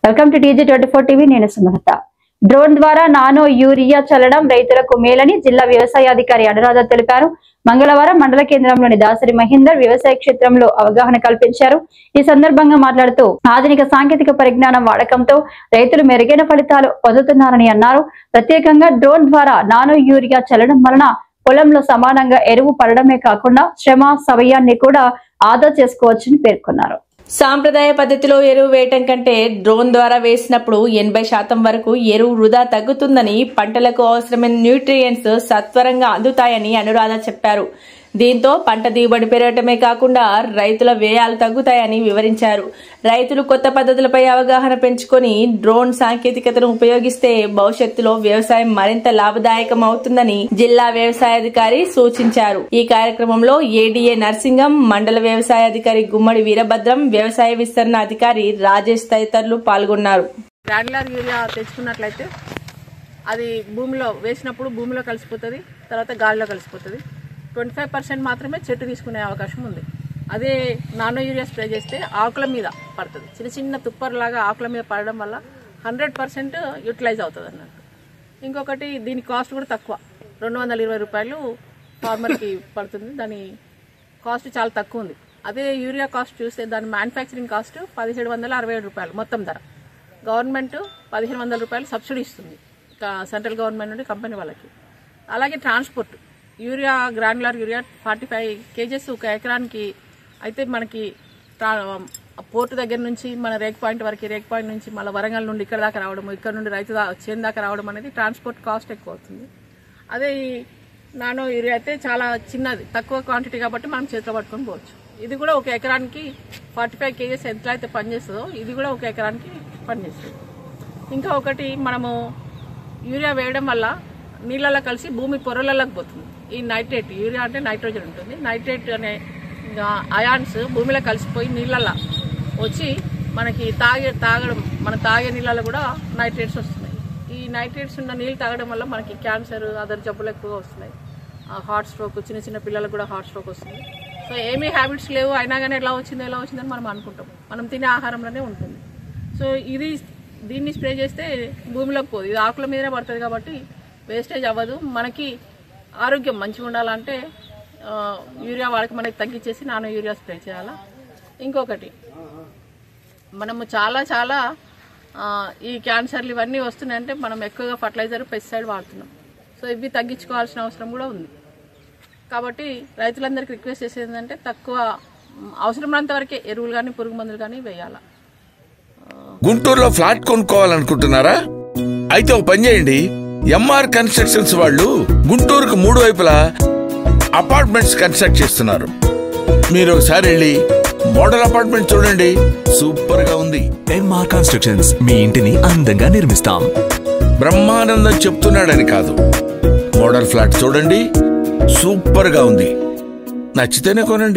Welcome to TG24 TV. నేను Sumalatha. Drone ద్వారా nano urea చల్లడం రైతులకు మేలని జిల్లా వ్యవసాయ అధికారి అనురాధ తెలిపారు. మంగళవారం మండల కేంద్రంలోని దాసరి మహేందర్ వ్యవసాయ క్షేత్రంలో అవగాహన కల్పించారు. ఈ సందర్భంగా మాట్లాడుతూ ఆధునిక సాంకేతిక పరిజ్ఞానం వాడకంతో రైతులు మెరుగైన ఫలితాలు పొందుతున్నారని అన్నారు. ప్రత్యేకంగా డ్రోన్ ద్వారా నానో యూరియా చల్లడం వలన పొలంలో సమానంగా ఎరువు పడడమే కాకుండా శ్రమ సమయాన్ని కూడా ఆదా చేసుకోవచ్చని పేర్కొన్నారు. సాంప్రదాయ పద్ధతిలో ఎరువు వేయటం కంటే డ్రోన్ ద్వారా వేసినప్పుడు 80% వరకు ఎరువు వృధా తగ్గుతుందని, పంటలకు అవసరమైన న్యూట్రియంట్స్ సత్వరంగా అందుతాయని అనురాధ చెప్పారు. దీంతో పంట దిగుబడి పెరగటమే కాకుండా రైతుల వ్యయాలు తగ్గుతాయని వివరించారు. రైతులు కొత్త పద్ధతులపై అవగాహన పెంచుకొని డ్రోన్ సాంకేతికతను ఉపయోగిస్తే భవిష్యత్తులో వ్యవసాయం మరింత లాభదాయకం అవుతుందని జిల్లా వ్యవసాయాధికారి సూచించారు. ఈ కార్యక్రమంలో ఏడీఏ నర్సింగం, మండల వ్యవసాయాధికారి గుమ్మడి వీరభద్రం, వ్యవసాయ విస్తరణ అధికారి రాజేష్ తదితరులు పాల్గొన్నారు. గ్రాన్యులర్ యూరియా తెచ్చుకున్నట్లయితే అది భూమిలో వేసినప్పుడు భూమిలో కలిసిపోతుంది, తర్వాత గాలిలో కలిసిపోతుంది. 25% మాత్రమే చెట్టు తీసుకునే అవకాశం ఉంది. అదే నానో యూరియా స్ప్రే చేస్తే ఆకుల మీద పడుతుంది. చిన్న చిన్న తుప్పర్లాగా ఆకుల మీద పడడం వల్ల 100% యూటిలైజ్ అవుతుంది అన్నట్టు. ఇంకొకటి దీని కాస్ట్ కూడా తక్కువ, 220 రూపాయలు ఫార్మర్కి పడుతుంది. దాని కాస్ట్ చాలా తక్కువ ఉంది. అదే యూరియా కాస్ట్ చూస్తే దాని మ్యానుఫ్యాక్చరింగ్ కాస్ట్ 1767 రూపాయలు మొత్తం ధర. గవర్నమెంట్ 1500 రూపాయలు సబ్సిడీ ఇస్తుంది సెంట్రల్ గవర్నమెంట్ నుండి కంపెనీ వాళ్ళకి. అలాగే transport urea, granular urea 45 kgs ఒక ఎకరానికి అయితే మనకి పోర్టు దగ్గర నుంచి మన రేక్ పాయింట్ వరకు, రేక్ పాయింట్ నుంచి మళ్ళీ వరంగల్ నుండి ఇక్కడ దాకా రావడం, ఇక్కడ నుండి రైతు చేను దాకా రావడం అనేది ట్రాన్స్పోర్ట్ కాస్ట్ ఎక్కువ అవుతుంది. అదే ఈ నానో యూరియా అయితే చాలా చిన్నది, తక్కువ క్వాంటిటీ కాబట్టి మనం చేతిలో పట్టుకొని పోవచ్చు. ఇది కూడా ఒక ఎకరానికి 45 కేజెస్ ఎంత అయితే పనిచేస్తుందో ఇది కూడా ఒక ఎకరానికి పనిచేస్తుంది. ఇంకా ఒకటి, మనము యూరియా వేయడం వల్ల నీళ్ళలో కలిసి భూమి పొరలలోకి పోతుంది. ఈ నైట్రేట్, యూరియా అంటే నైట్రోజన్ ఉంటుంది, నైట్రేట్ అనే అయాన్స్ భూమిలో కలిసిపోయి నీళ్ళల్లో వచ్చి మనకి తాగడం, మన తాగే నీళ్ళలో కూడా నైట్రేట్స్ వస్తున్నాయి. ఈ నైట్రేట్స్ ఉన్న నీళ్ళు తాగడం వల్ల మనకి క్యాన్సర్, అదర్ జబ్బులు ఎక్కువగా వస్తున్నాయి. హార్ట్ స్ట్రోక్, చిన్న చిన్న పిల్లలకు కూడా హార్ట్ స్ట్రోక్ వస్తుంది. సో ఏమీ హ్యాబిట్స్ లేవు, అయినా కానీ ఎలా వచ్చిందని మనం అనుకుంటాం. మనం తినే ఆహారంలోనే ఉంటుంది. సో దీన్ని స్ప్రే చేస్తే భూమిలోకి పోదు, ఇది ఆకుల మీదనే పడుతుంది కాబట్టి వేస్టేజ్ అవ్వదు. మనకి ఆరోగ్యం మంచిగా ఉండాలంటే యూరియా వాడక మనకి తగ్గించేసి నానో యూరియా స్ప్రే చేయాలా. ఇంకొకటి, మనము చాలా ఈ క్యాన్సర్లు ఇవన్నీ వస్తున్నాయంటే మనం ఎక్కువగా ఫర్టిలైజర్, పెస్టిసైడ్ వాడుతున్నాం. సో ఇవి తగ్గించుకోవాల్సిన అవసరం కూడా ఉంది. కాబట్టి రైతులందరికీ రిక్వెస్ట్ చేసేది ఏంటంటే తక్కువ అవసరమైనంత వరకే ఎరువులు కానీ పురుగు మందులు కానీ వేయాలా. గుంటూరులో ఫ్లాట్ కొనుక్కోవాలనుకుంటున్నారా? అయితే ఒక పని చేయండి, MR కన్స్ట్రక్షన్స్ వాళ్ళు గుంటూరుకు 3 వైపులా అపార్ట్మెంట్స్ కన్స్ట్రక్ట్ చేస్తున్నారు. మీరు ఒకసారి వెళ్ళి మోడల్ అపార్ట్మెంట్ చూడండి, సూపర్ గా ఉంది. MR కన్స్ట్రక్షన్స్, మీ ఇంటిని అందంగా నిర్మిస్తాం. బ్రహ్మానందం చెప్తున్నాడని కాదు, మోడల్ ఫ్లాట్ చూడండి, సూపర్ గా ఉంది. నచ్చితేనే కొనండి.